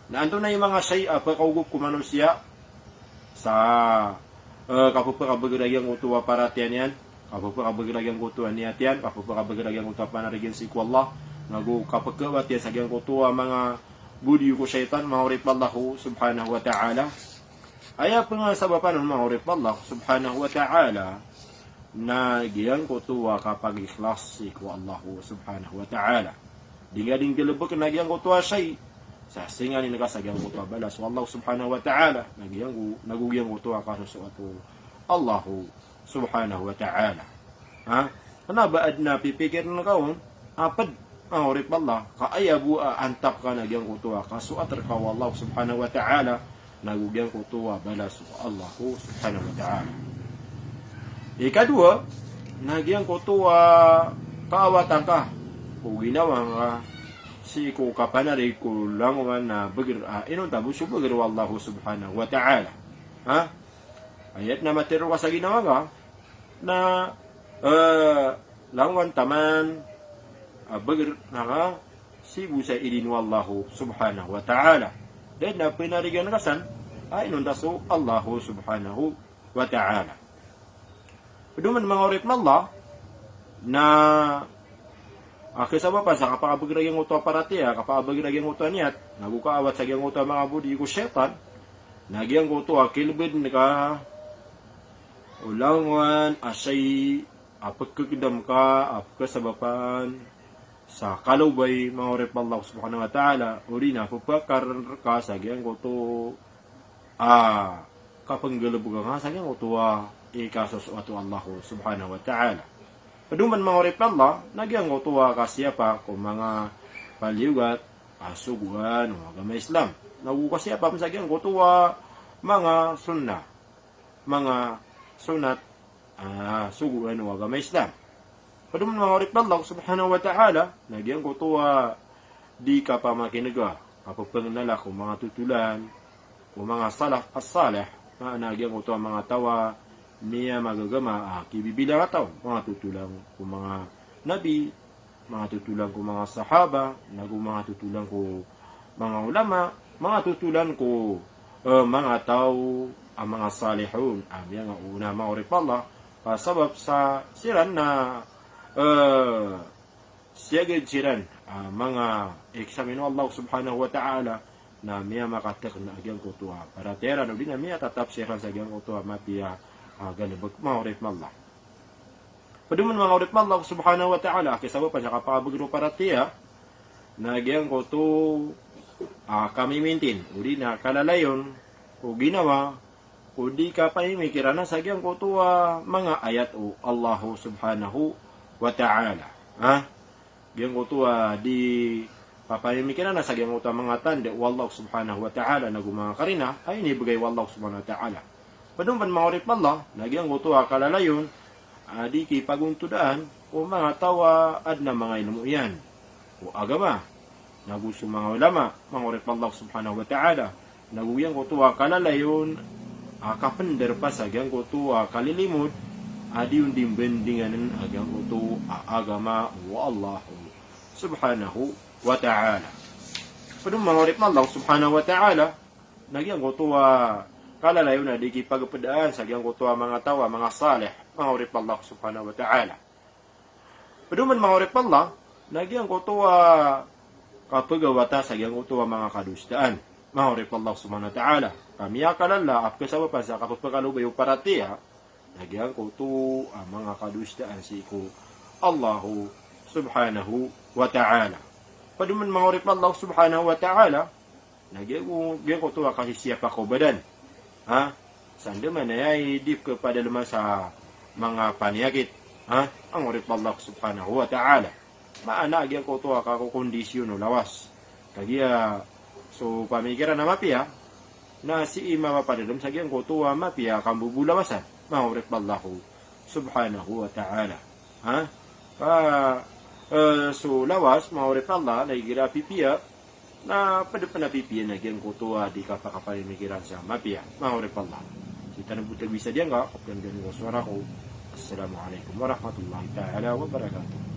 Naanto na yung mga syai'a pagkaugup ko manusia sa kapupakabagiragyang utuwa para tiyan yan, kapupakabagiragyang utuwa niya tiyan, kapupakabagiragyang utuwa panarigyan si Allah, nagu kapagkawat yan sa gyang utuwa mga budi ko syaitan, mahurip Allah subhanahu wa ta'ala. Aya pa nga sabapan ng mahurip Allah subhanahu wa ta'ala na gyang utuwa kapag ikhlas si ko Allah subhanahu wa ta'ala. Di nga din galabok na gyang utuwa syai, sa singa ni nagasagyang utuwa bala so Allah subhanahu wa ta'ala nagugyang utuwa kaso sa ato Allah subhanahu wa ta'ala. Ha? Nabaad na pipikir na kaon apad ang urip Allah kaayabu antap ka nagyang utuwa kaso at ka Allah subhanahu wa ta'ala nagugyang utuwa bala so Allah subhanahu wa ta'ala. Ikadua, nagyang utuwa kaawatan ka kung ginawa nga si ko kapanari ko lang na bagir inon tabo so bagir wallahu subhanahu wa ta'ala. Ha? Ayat na matero ka sa ginawa ka na langwan taman bagir na ka si busa idin wallahu subhanahu wa ta'ala. Dahil na pinarigan kasan inon taso Allahu subhanahu wa ta'ala. Paduman mga urip na Allah na kasama pa sa kapagiragyang uto parati kapagiragyang uto niyat nagukaawat sa gyang uto mga budi ko syaitan nagyang uto kilbid ka ulangwan asay apagkagdam ka apagkasabapan sa kalubay mga urip Allah subhanahu wa ta'ala uri na pagpakar ka sa gyang uto kapanggalabog nga sa gyang uto ikasos ato Allah subhanahu wa ta'ala. Paduman mga urip Allah, nagyang utuwa kasya pa kung mga paliwat, asuguan, mga gamay Islam. Nagukasya pa sa gyang utuwa mga sunnah, mga sunat, suguan, mga gamay Islam. Paduman mga urip Allah subhanahu wa ta'ala, nagyang utuwa di ka pa makinaga, kapagpanganala kung mga tutulan, kung mga salaf as-salih, nagyang utuwa mga tawa, niya magagama kibibilang ataw mga tutulang ko mga nabi, mga tutulang ko mga sahaba, mga tutulang ko mga ulama, mga tutulang ko mga tao ang mga salihun yang una mga urip Allah pasabab sa siran na siyagid siran mga eksamin Allah subhanahu wa ta'ala na miya makatek na agyang kutuwa para tera no din na miya tatapsiran sa agyang kutuwa matiya ganibag mga urip na Allah. Paduman mga urip na Allah subhanahu wa ta'ala kisaba pa siya kapabagro para tiya nagyang ko to kami mintin uli na kalalayon o ginawa o di ka pa imikira na sa gyang ko to mga ayat o Allah subhanahu wa ta'ala. Ha? Gyang ko to di papayimikira na sa gyang ko to mga tanda o Allah subhanahu wa ta'ala na gumanga karina ay nibigay o Allah subhanahu wa ta'ala. Paduman mga urip Allah, nagyang uto kalalayon, di kay paguntudaan, o mga tawa ad na mga inumuyan, o agama, naguso mga ulama, mga urip Allah subhanahu wa ta'ala, naguyang uto kalalayon, kapender pa sa agyang uto kalilimod, adi yung dimbendinganan agyang uto agama, o Allah subhanahu wa ta'ala. Paduman mga urip Allah subhanahu wa ta'ala, nagyang uto kalalayo na di kipagpadaan sa gyang kutuwa mga tawa, mga salih, mga urip Allah subhanahu wa ta'ala. Paduman mga urip Allah, nagyang kutuwa kapagawata sa gyang kutuwa mga kadustaan, mga urip Allah subhanahu wa ta'ala. Kami akalala, apkasama pa sa kapagpakalubay o paratiya, nagyang kutuwa mga kadustaan si ko Allahu subhanahu wa ta'ala. Paduman mga urip Allah subhanahu wa ta'ala, nagyang kutuwa kasi siya pa kubadan. Ha? Sanda man ay dip kepada lemah sa mga panyakit. Ha? Ang urip Allah subhanahu wa ta'ala. Maana agyan ko to ako kondisyon o lawas. Kaya so pamikiran na mapia na si ima mapadalom sa agyan ko to mapia kang bubulawasan. Mga urip Allah subhanahu wa ta'ala. Ha? So lawas mga urip Allah na igira pipia na pada panapipian na gyang kutuwa di kapakapalimikiran sa mapia mga urip Allah. Kita na butag bisa diyan ka kapag ganyan ko suara ko. Assalamualaikum warahmatullahi ta'ala wabarakatuh.